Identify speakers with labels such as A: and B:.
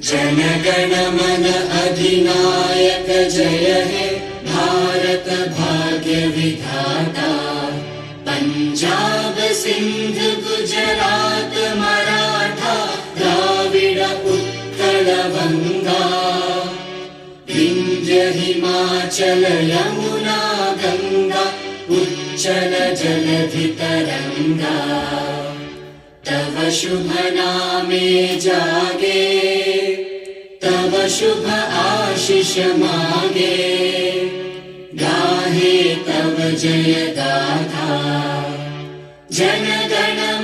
A: जनगण मन अधिनायक जय हे भारत भाग्य विधाता। पंजाब सिंध गुजरात मराठा द्राविड उत्कल बंगा। विंध्य हिमाचल यमुना गंगा उच्चल जलधि तरंगा। तव शुभ नामे जागे तव शुभ आशीष मागे। गाहे तव जय गाथा जन गण